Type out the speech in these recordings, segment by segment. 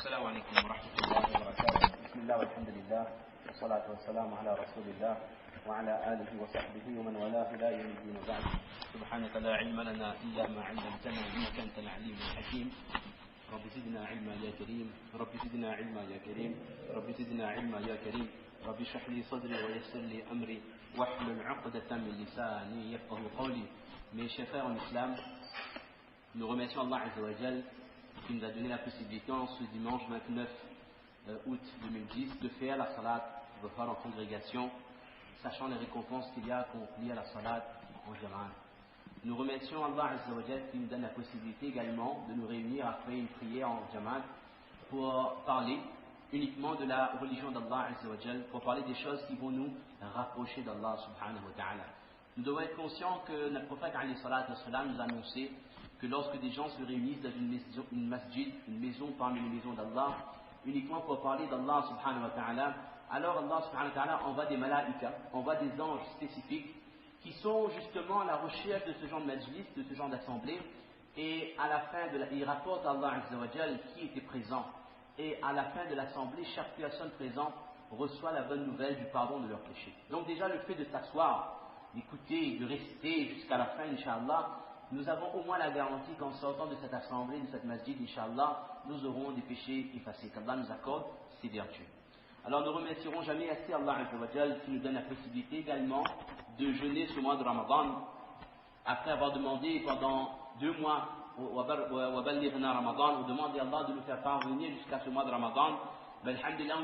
السلام عليكم ورحمة الله وبركاته. بسم الله والحمد لله والصلاة والسلام على رسول الله وعلى آله وصحبه ومن والاه إلى يوم الدين وبعد. سبحانك لا علم لنا إلا ما علمتنا إنك أنت العليم الحكيم. رب زدنا علما يا كريم، رب زدنا علما يا كريم، رب زدنا علما يا كريم، رب اشرح لي صدري ويسر لي أمري واحلل عقدة من لساني يفقهوا قولي. Mes chers frères en islam, nous remercions Allah Azza wa Jal qui nous a donné la possibilité en ce dimanche 29 août 2010 de faire la salat en congrégation, sachant les récompenses qu'il y a à accomplir la salat en jama'at. Nous remercions Allah Azza wa Jal qui nous donne la possibilité également de nous réunir après une prière en jama'at pour parler uniquement de la religion d'Allah Azza wa Jal, pour parler des choses qui vont nous rapprocher d'Allah subhanahu wa ta'ala. Nous devons être conscients que notre prophète alayhi salatu wassalam nous a annoncé que lorsque des gens se réunissent dans une masjid, une maison parmi les maisons d'Allah, uniquement pour parler d'Allah subhanahu wa ta'ala, alors Allah subhanahu wa ta'ala envoie des malaïkas, envoie des anges spécifiques qui sont justement à la recherche de ce genre de majlis, de ce genre d'assemblée, et à la fin il rapporte à Allah Azza wa Jal qui était présent, et à la fin de l'assemblée, chaque personne présente reçoit la bonne nouvelle du pardon de leurs péchés. Donc déjà le fait de s'asseoir, d'écouter, de rester jusqu'à la fin, Inch'Allah, nous avons au moins la garantie qu'en sortant de cette assemblée, de cette masjid, Inch'Allah, nous aurons des péchés effacés, qu'Allah nous accorde ses vertus. Alors nous ne remercierons jamais assez Allah Azza wa Jal qui nous donne la possibilité également de jeûner ce mois de Ramadan, après avoir demandé pendant 2 mois, Waballighna Ramadan, ou demander à Allah de nous faire parvenir jusqu'à ce mois de Ramadan. Ben, alhamdulillah,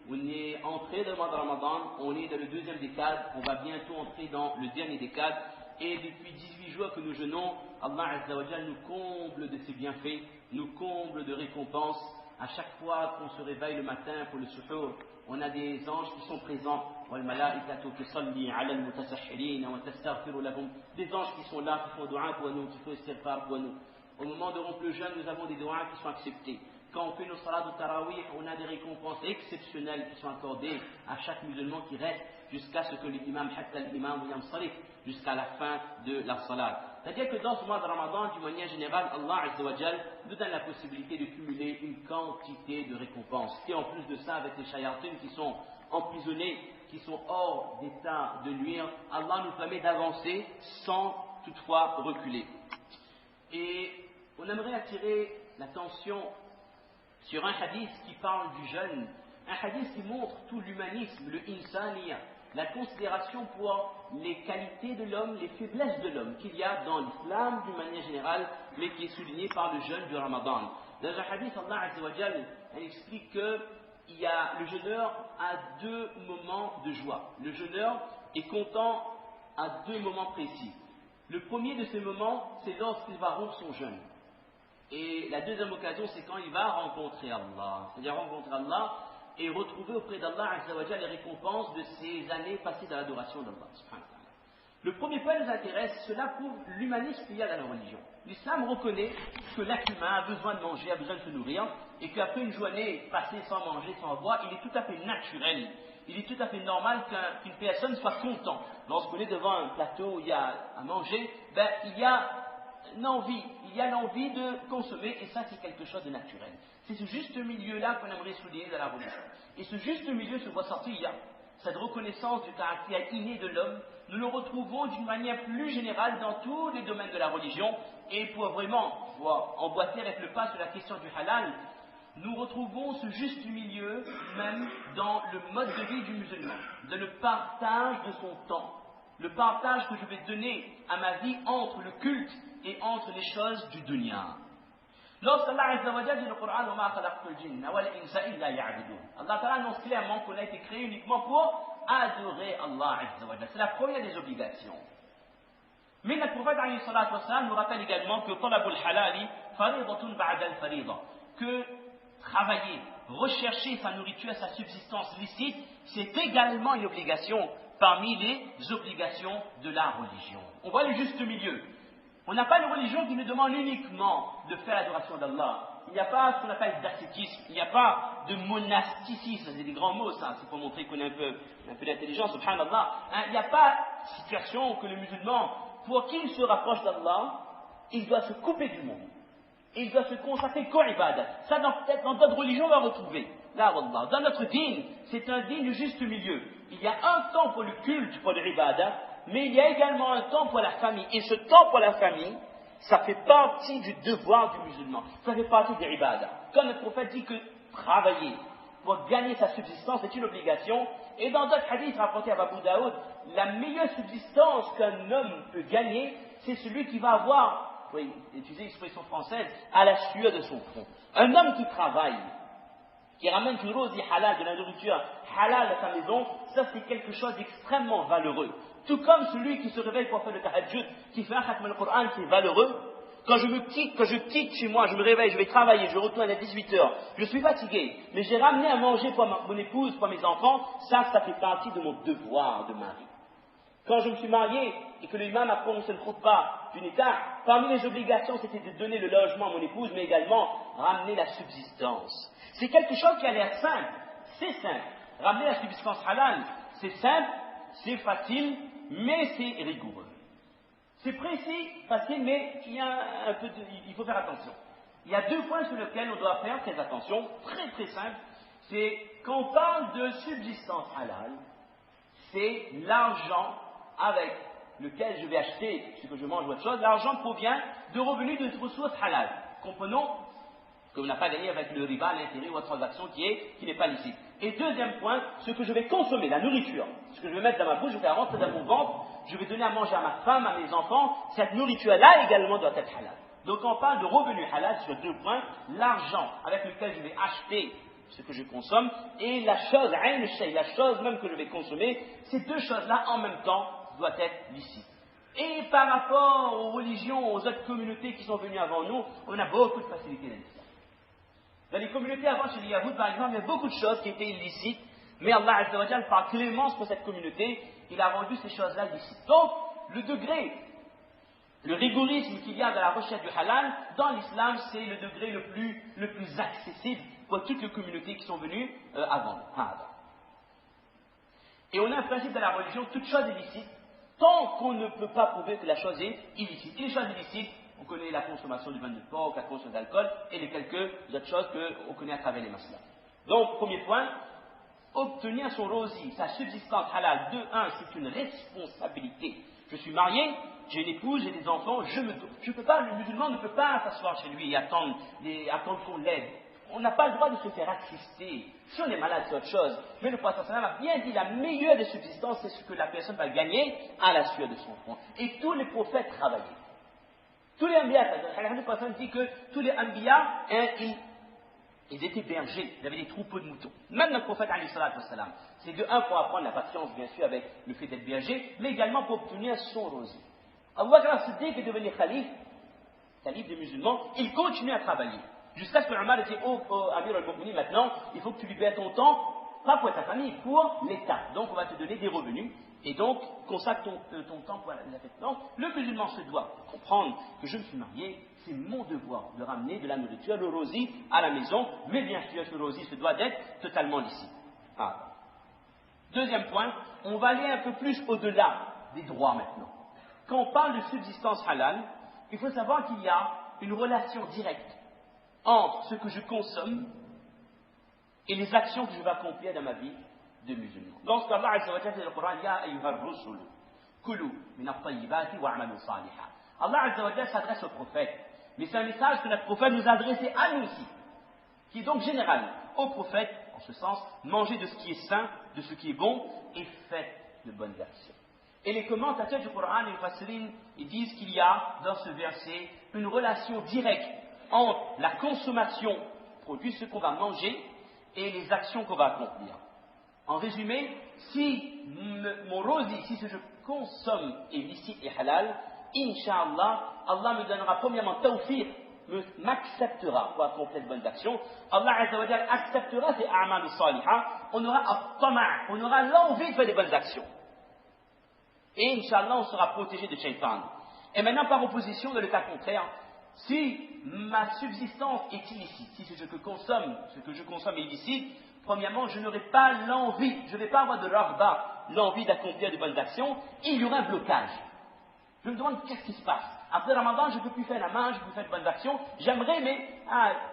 on est entré dans le mois de Ramadan, on est dans le 2e décade, on va bientôt entrer dans le dernier décade, et depuis 18 jours que nous jeûnons, Allah Azza wa Jal nous comble de ses bienfaits, nous comble de récompenses. À chaque fois qu'on se réveille le matin pour le suhour, on a des anges qui sont présents, des anges qui sont là, qui font dua pour nous, qui font istighfar pour nous. Au moment de rompre le jeûne, nous avons des duas qui sont acceptés. Quand on fait nos salats de tarawih, on a des récompenses exceptionnelles qui sont accordées à chaque musulman qui reste jusqu'à ce que l'imam, jusqu'à la fin de la salat. C'est-à-dire que dans ce mois de Ramadan, d'une manière générale, Allah Azza wa Jal nous donne la possibilité de cumuler une quantité de récompenses. Et en plus de ça, avec les shayatines qui sont emprisonnés, qui sont hors d'état de nuire, Allah nous permet d'avancer sans toutefois reculer. Et on aimerait attirer l'attention sur un hadith qui parle du jeûne, un hadith qui montre tout l'humanisme, le insaniya, la considération pour les qualités de l'homme, les faiblesses de l'homme qu'il y a dans l'islam d'une manière générale, mais qui est souligné par le jeûne du Ramadan. Dans un hadith, Allah Azza wa Jal explique que le jeûneur a 2 moments de joie. Le jeûneur est content à 2 moments précis. Le premier de ces moments, c'est lorsqu'il va rompre son jeûne. Et la deuxième occasion, c'est quand il va rencontrer Allah. C'est-à-dire rencontrer Allah et retrouver auprès d'Allah Azza wa Jal les récompenses de ces années passées dans l'adoration d'Allah. Le premier point nous intéresse, cela prouve l'humanisme qu'il y a dans la religion. L'islam reconnaît que l'être humain a besoin de manger, a besoin de se nourrir, et qu'après une journée passée sans manger, sans boire, il est tout à fait naturel, il est tout à fait normal qu'une personne soit contente. Lorsqu'on est devant un plateau où il y a à manger, il y a l'envie de consommer, et ça c'est quelque chose de naturel. C'est ce juste milieu-là qu'on aimerait souligner dans la religion. Et ce juste milieu se voit sortir, il y a cette reconnaissance du caractère inné de l'homme, nous le retrouvons d'une manière plus générale dans tous les domaines de la religion, et pour vraiment emboîter avec le pas sur la question du halal, nous retrouvons ce juste milieu même dans le mode de vie du musulman, dans le partage de son temps, le partage que je vais donner à ma vie entre le culte et entre les choses du dunya. Lorsqu'Allah Azza wa Jal dit dans le Coran, Allah Ta'ala annonce clairement qu'on a été créé uniquement pour adorer Allah Azza wa Jal. C'est la première des obligations. Mais le prophète alayhi salatu wassalam nous rappelle également que talabul halali faridatun ba'da al-farida, que travailler, rechercher sa nourriture, sa subsistance licite, c'est également une obligation parmi les obligations de la religion. On voit le juste milieu. On n'a pas une religion qui nous demande uniquement de faire l'adoration d'Allah. Il n'y a pas ce qu'on appelle d'ascétisme, il n'y a pas de monasticisme, c'est des grands mots ça, c'est pour montrer qu'on a un peu d'intelligence, subhanallah. Il n'y a pas de situation que le musulman, pour qu'il se rapproche d'Allah, il doit se couper du monde. il doit se consacrer qu'au ibadat. Ça, dans d'autres religions, on va retrouver. Là, wallah. Dans notre dîn, c'est un dîn du juste milieu. Il y a un temps pour le culte, pour le ibadat, mais il y a également un temps pour la famille. Et ce temps pour la famille, ça fait partie du devoir du musulman. Ça fait partie des ibadah. Comme le prophète dit que travailler pour gagner sa subsistance est une obligation. Et dans d'autres hadiths rapportés à Abu Daoud, la meilleure subsistance qu'un homme peut gagner, c'est celui qui va avoir, oui, utiliser l'expression française, à la sueur de son front. Un homme qui travaille, qui ramène du rosy halal, de la nourriture halal à sa maison, ça c'est quelque chose d'extrêmement valeureux. Tout comme celui qui se réveille pour faire le tahajjud, qui fait un khatm al-Qur'an, c'est valeureux. Quand je quitte chez moi, je me réveille, je vais travailler, je retourne à 18h, je suis fatigué, mais j'ai ramené à manger pour mon épouse, pour mes enfants, ça fait partie de mon devoir de mari. Quand je me suis marié et que l'imam a prononcé le khutbah du nikah, parmi les obligations, c'était de donner le logement à mon épouse, mais également ramener la subsistance. C'est quelque chose qui a l'air simple, c'est simple. Ramener la subsistance halal, c'est simple, c'est facile, mais c'est rigoureux. C'est précis, facile, mais il faut faire attention. Il y a deux points sur lesquels on doit faire très attention, très très simple. C'est quand on parle de subsistance halal, c'est l'argent avec lequel je vais acheter ce que je mange ou autre chose. L'argent provient de revenus de ressources halal. Comprenons qu'on n'a pas gagné avec le riba, l'intérêt ou la transaction qui n'est pas licite. Et deuxième point, ce que je vais consommer, la nourriture, ce que je vais mettre dans ma bouche, je vais faire rentrer dans mon ventre, je vais donner à manger à ma femme, à mes enfants, cette nourriture-là également doit être halal. Donc on parle de revenus halal sur deux points, l'argent avec lequel je vais acheter ce que je consomme, et la chose, la chose même que je vais consommer, ces deux choses-là en même temps doivent être licites. Et par rapport aux religions, aux autres communautés qui sont venues avant nous, on a beaucoup de facilité dans l'islam. Dans les communautés avant, chez les Yahoud par exemple, il y a beaucoup de choses qui étaient illicites, mais Allah Azza wa Jal, par clémence pour cette communauté, il a rendu ces choses-là licites. Donc, le degré, le rigorisme qu'il y a dans la recherche du halal, dans l'islam, c'est le degré le plus accessible pour toutes les communautés qui sont venues avant. Et on a un principe dans la religion, toute chose est licite, tant qu'on ne peut pas prouver que la chose est illicite. Et les choses illicites, on connaît la consommation du vin de porc, la consommation d'alcool, et les quelques autres choses qu'on connaît à travers les maslas. Donc, premier point, obtenir son rosi, sa subsistance halal, de un, c'est une responsabilité. Je suis marié, j'ai une épouse, j'ai des enfants, je peux pas, le musulman ne peut pas s'asseoir chez lui et attendre qu'on l'aide. On n'a pas le droit de se faire assister. Si on est malade, c'est autre chose. Mais le prophète a bien dit, la meilleure des subsistances, c'est ce que la personne va gagner à la sueur de son front. Et tous les prophètes travaillaient. Tous les Anbiya, le prophète dit que tous les Anbiya, ils étaient bergers, ils avaient des troupeaux de moutons. Même le prophète, c'est de un pour apprendre la patience, bien sûr, avec le fait d'être berger, mais également pour obtenir son rosier. Abu Bakr as-Siddiq est devenu calife des musulmans, il continue à travailler. Jusqu'à ce que Omar dit Amir al-Mu'minin, maintenant, il faut que tu libères ton temps, pas pour ta famille, pour l'État. Donc on va te donner des revenus, et donc consacre ton temps pour la fête. Donc le musulman se doit comprendre que je me suis marié, c'est mon devoir de ramener de la nourriture, le rosi, à la maison, mais bien sûr ce rosi se doit d'être totalement licite. Deuxième point, on va aller un peu plus au-delà des droits maintenant. Quand on parle de subsistance halal, il faut savoir qu'il y a une relation directe entre ce que je consomme et les actions que je vais accomplir dans ma vie de musulman. Lorsqu'Allah Azza wa Jalla dit dans le Coran, Ya ayyuhar rusul, kulu min at-tayyibati wa'malu salihan. Allah Azza wa Jalla s'adresse au prophète, mais c'est un message que notre prophète nous a adressé à nous aussi, qui est donc général au prophète, en ce sens, mangez de ce qui est sain, de ce qui est bon, et faites de bonnes actions. Et les commentateurs du Coran et les Mufassirin, ils disent qu'il y a dans ce verset une relation directe entre la consommation, produit ce qu'on va manger, et les actions qu'on va accomplir. En résumé, si mon rosi, si ce que je consomme est licite et halal, Inch'Allah, Allah me donnera premièrement tawfiq, m'acceptera pour accomplir de bonnes actions. Allah Azza wa Jalla acceptera ces a'mal salihah, on aura at-tama', on aura l'envie de faire des bonnes actions. Et Inch'Allah, on sera protégé de shaitan. Et maintenant, par opposition, dans le cas contraire, si ma subsistance est illicite, si ce que je consomme est illicite, premièrement, je n'aurai pas l'envie, je ne vais pas avoir de raghba, l'envie d'accomplir de bonnes actions, il y aura un blocage. Je me demande qu'est-ce qui se passe. Après Ramadan, je ne peux plus faire la main, je ne peux plus faire de bonnes actions. J'aimerais, mais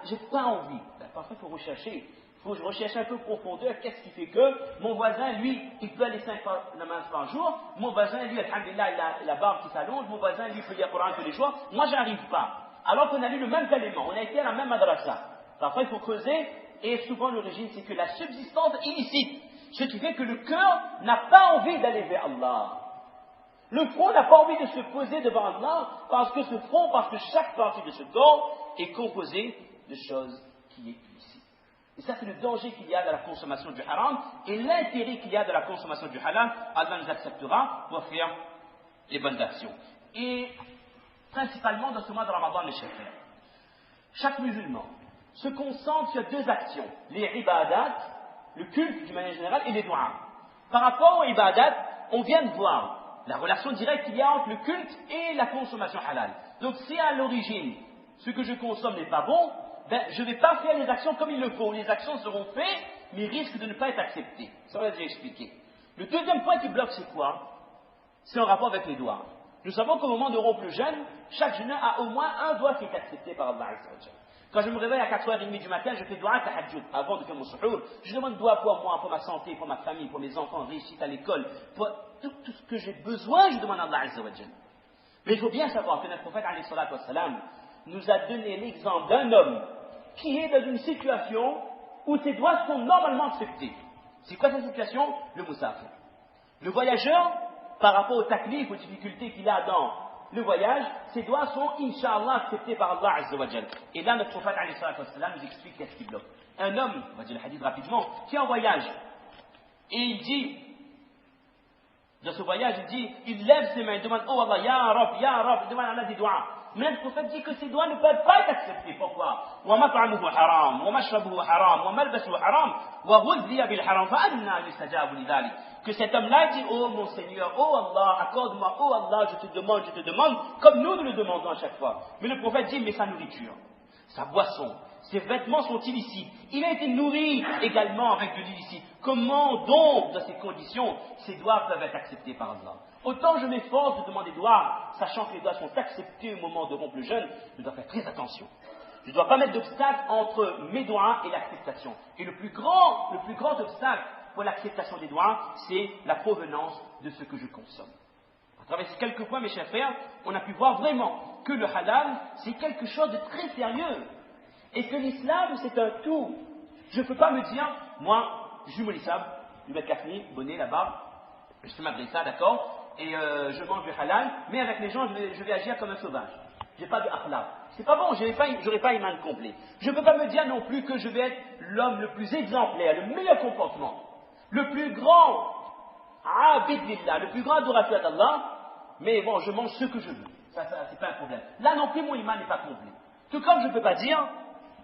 j'ai pas envie. Parfois, il faut rechercher. Il faut rechercher un peu profondeur. Qu'est-ce qui fait que mon voisin, lui, il peut aller 5 namazes par jour. Mon voisin, lui, alhamdulillah, il a la barbe qui s'allonge. Mon voisin, lui, peut lire le Coran tous les jours. Moi, je n'arrive pas. Alors qu'on a lu le même élément. On a été à la même madrasa. Parfois, il faut creuser. Et souvent, l'origine, c'est que la subsistance est illicite. Ce qui fait que le cœur n'a pas envie d'aller vers Allah. Le front n'a pas envie de se poser devant Allah parce que chaque partie de ce corps est composée de choses qui est illicites. Et ça, c'est le danger qu'il y a dans la consommation du haram et l'intérêt qu'il y a dans la consommation du halal. Allah nous acceptera pour faire les bonnes actions. Et principalement dans ce mois de Ramadan, mes chers frères, chaque musulman se concentre sur 2 actions, les ibadat, le culte d'une manière générale, et les doigts. Par rapport aux ibadat, on vient de voir la relation directe qu'il y a entre le culte et la consommation halal. Donc si à l'origine, ce que je consomme n'est pas bon, je ne vais pas faire les actions comme il le faut. Les actions seront faites, mais risquent de ne pas être acceptées. Ça, on l'a déjà expliqué. Le deuxième point qui bloque, c'est quoi? C'est en rapport avec les doigts. Nous savons qu'au moment de rompre le jeûne, chaque jeûneur a au moins un doigt qui est accepté par Allah. Quand je me réveille à 4h30 du matin, je fais dua tahajjud avant de faire mon suhour. Je demande dua pour moi, pour ma santé, pour ma famille, pour mes enfants, réussite à l'école, pour tout ce que j'ai besoin, je demande à Allah Azza wa Jalla. Mais il faut bien savoir que notre prophète alayhi salatu wassalam nous a donné l'exemple d'un homme qui est dans une situation où ses doigts sont normalement acceptés. C'est quoi cette situation? Le musafir. Le voyageur, par rapport aux taklif, aux difficultés qu'il a dans le voyage, ses doigts sont, Inch'Allah, acceptés par Allah Azza wa Jal. Et là, notre prophète alayhi salatu wassalam nous explique qu'est-ce qui bloque. Un homme, on va dire le hadith rapidement, qui est en voyage, et il dit, dans ce voyage, il lève ses mains, il demande, oh Allah, Ya Rab, il demande à Allah des doigts. Mais le prophète dit que ces doigts ne peuvent pas être acceptés. Pourquoi? وَمَطْعَمُهُ حَرَامٌ وَمَشْرَبُهُ حَرَامٌ وَمَلْبَسُهُ حَرَامٌ وَغُذِّيَ بِالْحَرَامِ فَأَنَّى يُسْتَجَابُ لِذَلِكَ. Que cet homme-là dit, oh mon Seigneur, oh Allah, accorde-moi, oh Allah, je te demande, comme nous le demandons à chaque fois. Mais le prophète dit, mais sa nourriture, sa boisson, ses vêtements sont illicites. Il a été nourri également avec de l'illicite. Comment donc, dans ces conditions, ces doigts peuvent être acceptés par Allah? Autant je m'efforce de demander doigts, sachant que les doigts sont acceptés au moment de rompre le jeûne, je dois faire très attention. Je ne dois pas mettre d'obstacle entre mes doigts et l'acceptation. Et le plus grand obstacle pour l'acceptation des doigts, c'est la provenance de ce que je consomme. À travers ces quelques points, mes chers frères, on a pu voir vraiment que le halal, c'est quelque chose de très sérieux. Et que l'islam, c'est un tout. Je ne peux pas me dire, moi, je suis molissable, je vais mettre kafni, bonnet, la barbe, je fais malgré ça, d'accord, et je mange du halal, mais avec les gens, je vais agir comme un sauvage. Je n'ai pas de akhlaq. C'est pas bon, je n'aurai pas iman complet. Je ne peux pas me dire non plus que je vais être l'homme le plus exemplaire, le meilleur comportement, le plus grand abid lillah, le plus grand adorateur d'Allah, mais bon, je mange ce que je veux. Ça c'est pas un problème. Là non plus, mon iman n'est pas complet. Tout comme je ne peux pas dire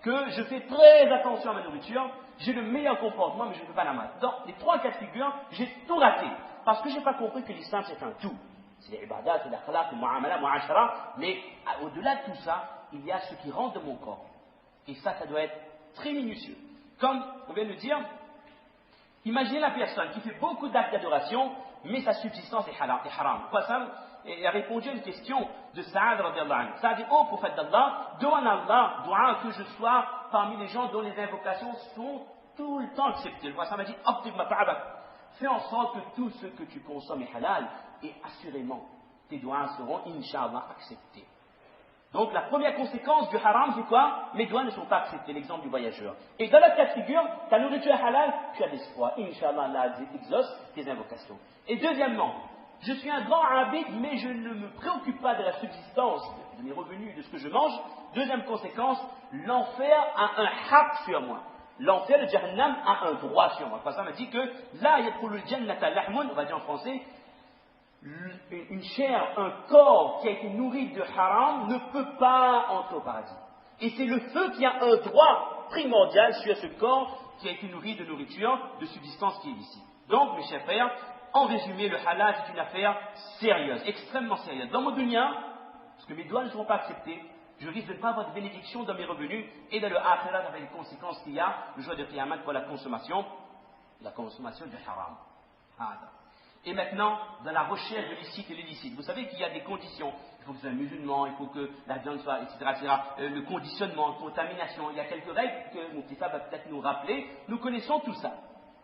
que je fais très attention à ma nourriture, j'ai le meilleur comportement, mais je ne peux pas la masse. Dans les 3 cas de figure, j'ai tout raté. Parce que je n'ai pas compris que l'islam c'est un tout. C'est les ibadat, c'est l'akhlaq, le mu'amala, mu'ashara, mais au-delà de tout ça, il y a ce qui rentre de mon corps. Et ça doit être très minutieux. Comme on vient de dire, imaginez la personne qui fait beaucoup d'actes d'adoration, mais sa subsistance est haram. Pourquoi ça? Il a répondu à une question de Saad radiallahu anhu. Saad dit, oh prophète d'Allah, demande à Allah, doua que je sois parmi les gens dont les invocations sont tout le temps acceptées. Le prophète m'a dit, fais en sorte que tout ce que tu consommes est halal, et assurément, tes doigts seront, Inch'Allah, acceptés. Donc la première conséquence du haram, c'est quoi? Mes doigts ne sont pas acceptés, l'exemple du voyageur. Et dans l'autre cas de figure, ta nourriture est halal, tu as l'espoir. Inch'Allah, Allah exauce tes invocations. Et deuxièmement, je suis un grand abid, mais je ne me préoccupe pas de la subsistance, de mes revenus, de ce que je mange. Deuxième conséquence, l'enfer a un haq sur moi. L'enfer, le jahannam, a un droit sur moi. Ça m'a dit que là, yadkhulul jannata lahmun, on va dire en français, une chair, un corps qui a été nourri de haram ne peut pas entrer au paradis. Et c'est le feu qui a un droit primordial sur ce corps qui a été nourri de nourriture, de subsistance qui est ici. Donc, mes chers frères, en résumé, le halal est une affaire sérieuse, extrêmement sérieuse. Dans mon dunya, parce que mes doigts ne seront pas acceptés, je risque de ne pas avoir de bénédiction dans mes revenus, et dans le akhirat avec les conséquences qu'il y a, le jour de Qiyamah pour la consommation du haram. Et maintenant, dans la recherche de licite et l'illicite, vous savez qu'il y a des conditions. Il faut que ce soit musulman, il faut que la viande soit, etc., etc. Le conditionnement, contamination, il y a quelques règles que Moutifa va peut-être nous rappeler. Nous connaissons tout ça.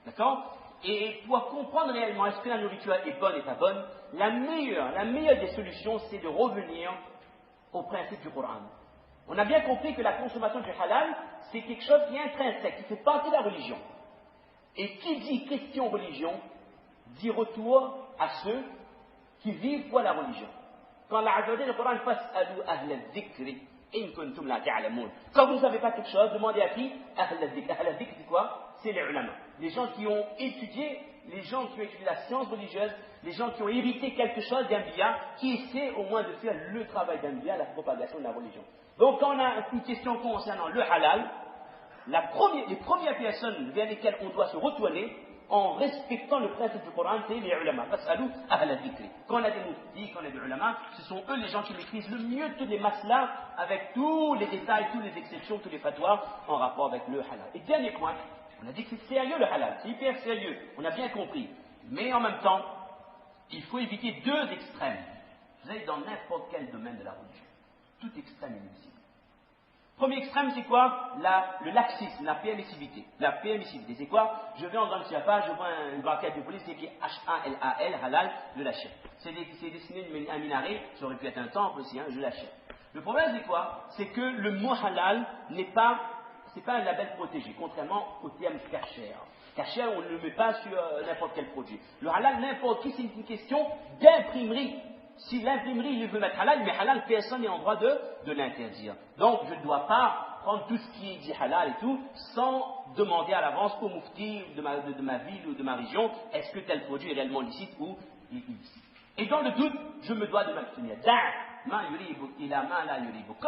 D'accord? Et pour comprendre réellement est-ce que la nourriture est bonne et pas bonne, la meilleure des solutions, c'est de revenir au principe du Coran. On a bien compris que la consommation du halal, c'est quelque chose qui est intrinsèque, qui fait partie de la religion. Et qui dit question religion, dit retour à ceux qui vivent pour la religion. Quand Allah Azza wa Jalla, le Coran, fas'alu ahla dhikri in kuntum la ta'lamun. Quand vous ne savez pas quelque chose, demandez à qui? Ahla dhikri. Ahla dhikri, c'est quoi? C'est les ulama. Les gens qui ont étudié, la science religieuse, les gens qui ont hérité quelque chose d'Anbiya, qui essaient au moins de faire le travail d'Anbiya, la propagation de la religion. Donc quand on a une question concernant le halal, les premières personnes vers lesquelles on doit se retourner, en respectant le principe du Coran, c'est les ulama. Fas'alou ahla dhikri. Quand on a des muftis, quand on a des ulama, ce sont eux les gens qui maîtrisent le mieux tous les maslas, avec tous les détails, toutes les exceptions, tous les fatwas en rapport avec le halal. Et dernier point, on a dit que c'est sérieux le halal, c'est hyper sérieux, on a bien compris. Mais en même temps, il faut éviter deux extrêmes. Vous allez dans n'importe quel domaine de la religion. Tout extrême est inutile. Premier extrême, c'est quoi? Le laxisme, la permissivité. La permissivité, c'est quoi? Je vais en grande surface, je vois une braquette de police, c'est écrit H-A-L-A-L, halal, je l'achète. C'est dessiné un minaret, ça aurait pu être un temple aussi, je l'achète. Le problème, c'est quoi? C'est que le mot halal c'est pas un label protégé, contrairement au terme kasher. Kasher, on ne le met pas sur n'importe quel produit. Le halal, n'importe qui, c'est une question d'imprimerie. Si l'imprimerie il veut mettre halal, mais halal, personne n'est en droit de l'interdire. Donc, je ne dois pas prendre tout ce qui est dit halal et tout, sans demander à l'avance au mufti de ma ville ou de ma région, est-ce que tel produit est réellement licite ou illicite. Et dans le doute, je me dois de m'abstenir. Quand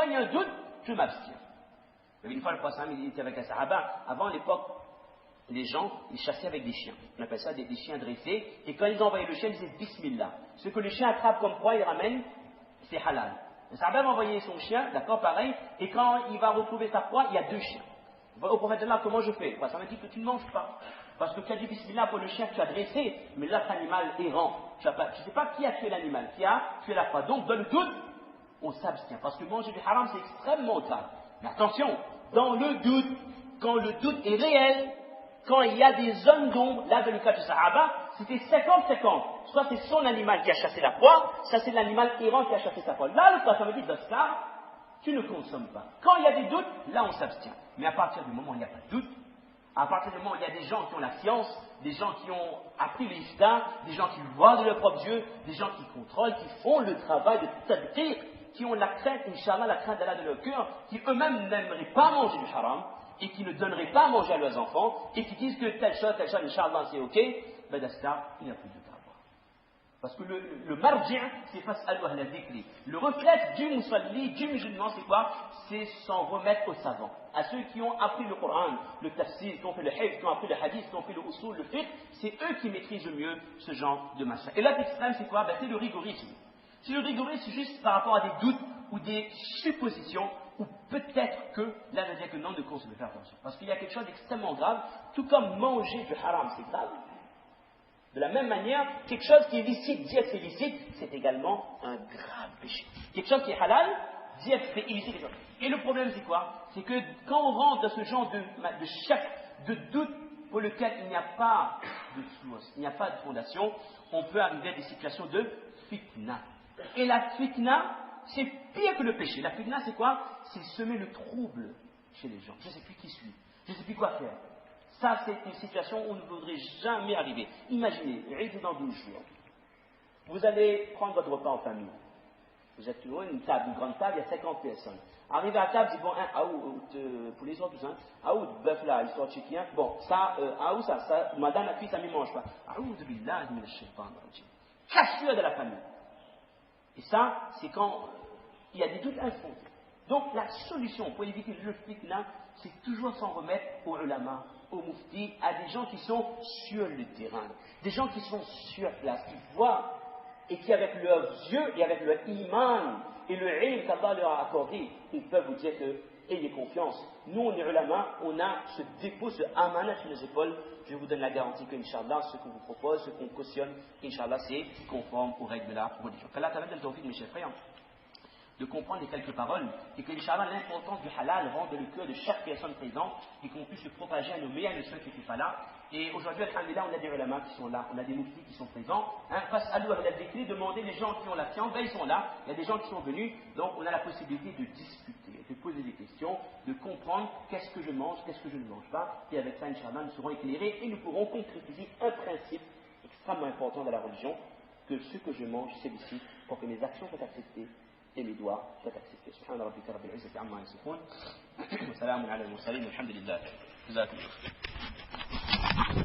il y a un doute, je m'abstiens. Une fois, le prophète il était avec un sahaba. Avant l'époque, les gens, ils chassaient avec des chiens. On appelle ça des chiens dressés. Et quand ils envoyaient le chien, ils disaient Bismillah. Ce que le chien attrape comme proie, il ramène, c'est halal. Le sahaba va envoyer son chien, d'accord, pareil. Et quand il va retrouver sa proie, il y a deux chiens. Au prophète Allah, comment je fais? Ça m'a dit que tu ne manges pas. Parce que tu as dit Bismillah pour le chien que tu as dressé, mais l'autre animal errant. Tu ne sais pas qui a tué l'animal, qui a tué la proie. Donc, dans le doute, on s'abstient. Parce que manger du haram, c'est extrêmement grave. Mais attention, dans le doute, quand le doute est réel, quand il y a des zones d'ombre, là dans le cas du Sahaba, c'était 50-50. Soit c'est son animal qui a chassé la proie, ça c'est l'animal errant qui a chassé sa proie. Là, le Prophète me dit, dans ça, tu ne consommes pas. Quand il y a des doutes, là on s'abstient. Mais à partir du moment où il n'y a pas de doute, à partir du moment où il y a des gens qui ont la science, des gens qui ont appris l'Ifta, des gens qui voient de leurs propres yeux, des gens qui contrôlent, qui font le travail de tadqiq, qui ont la crainte, Inch'Allah, la crainte d'Allah de leur cœur, qui eux-mêmes n'aimeraient pas manger du haram, et qui ne donneraient pas à manger à leurs enfants, et qui disent que telle chose, Inch'Allah, c'est ok, ben dans ce cas, il n'y a plus de travail. Parce que le marji', c'est fas'alu ahla dhikri. Le reflet du musalli, du musulman, c'est quoi? C'est s'en remettre aux savants. À ceux qui ont appris le Coran, le tafsir, qui ont fait le hifz, qui ont appris le hadith, qui ont fait le usul, le fiqh, c'est eux qui maîtrisent le mieux ce genre de machin. Et l'autre extrême, c'est quoi? Ben, c'est le rigorisme. Si le rigorisme, c'est juste par rapport à des doutes ou des suppositions, ou peut-être que, là, je veux dire que non, de cause, de faire attention. Parce qu'il y a quelque chose d'extrêmement grave, tout comme manger du haram, c'est grave. De la même manière, quelque chose qui est licite, dire que c'est licite, c'est également un grave péché. Quelque chose qui est halal, dire que c'est illicite. Et le problème, c'est quoi? C'est que quand on rentre dans ce genre de doute pour lequel il n'y a pas de source, il n'y a pas de fondation, on peut arriver à des situations de fitna. Et la fitna, c'est pire que le péché. La fitna, c'est quoi? C'est semer le trouble chez les gens. Je ne sais plus qui suis, je ne sais plus quoi faire. Ça, c'est une situation où on ne voudrait jamais arriver. Imaginez, Eid dans 12 jours. Vous allez prendre votre repas en famille. Vous êtes loin, une grande table, il y a 50 personnes. Arrivé à la table, bon, pour les autres, bœuf là, histoire de chicken. Bon, ça, madame la fille, ça ne mange pas. Cassure de la famille. Et ça, c'est quand il y a des doutes infondés. Donc, la solution pour éviter le fitna, c'est toujours s'en remettre aux ulama, aux muftis, à des gens qui sont sur le terrain, des gens qui sont sur place, qui voient et qui, avec leurs yeux et avec leur iman et le ilm qu'Allah leur a accordé, ils peuvent vous dire que ayez confiance. Nous, on est ulama, on a ce dépôt, ce amana sur les épaules. Je vous donne la garantie que, Inch'Allah, ce qu'on vous propose, ce qu'on cautionne, Inch'Allah, c'est conforme aux règles de la religion. Qu'Allah t'amène le tawfiq, mes chers frères. de comprendre les quelques paroles, et que, Inch'Allah, l'importance du halal rentre dans le cœur de chaque personne présente, et qu'on puisse se propager à nos meilleurs et ceux qui n'étaient pas là. Et aujourd'hui, alhamdulillah, on a des ulama qui sont là, on a des muftis qui sont présents. Face à nous, avec la décrit, demandez les gens qui ont la science, ben ils sont là, il y a des gens qui sont venus, donc on a la possibilité de discuter, de poser des questions, de comprendre qu'est-ce que je mange, qu'est-ce que je ne mange pas, et avec ça, Inch'Allah, nous serons éclairés et nous pourrons concrétiser un principe extrêmement important dans la religion, que ce que je mange, c'est ici, pour que mes actions soient acceptées et mes doigts soient acceptés. سبحان ربك رب العزة عما يصفون وسلام على المرسلين والحمد لله. جزاكم الله.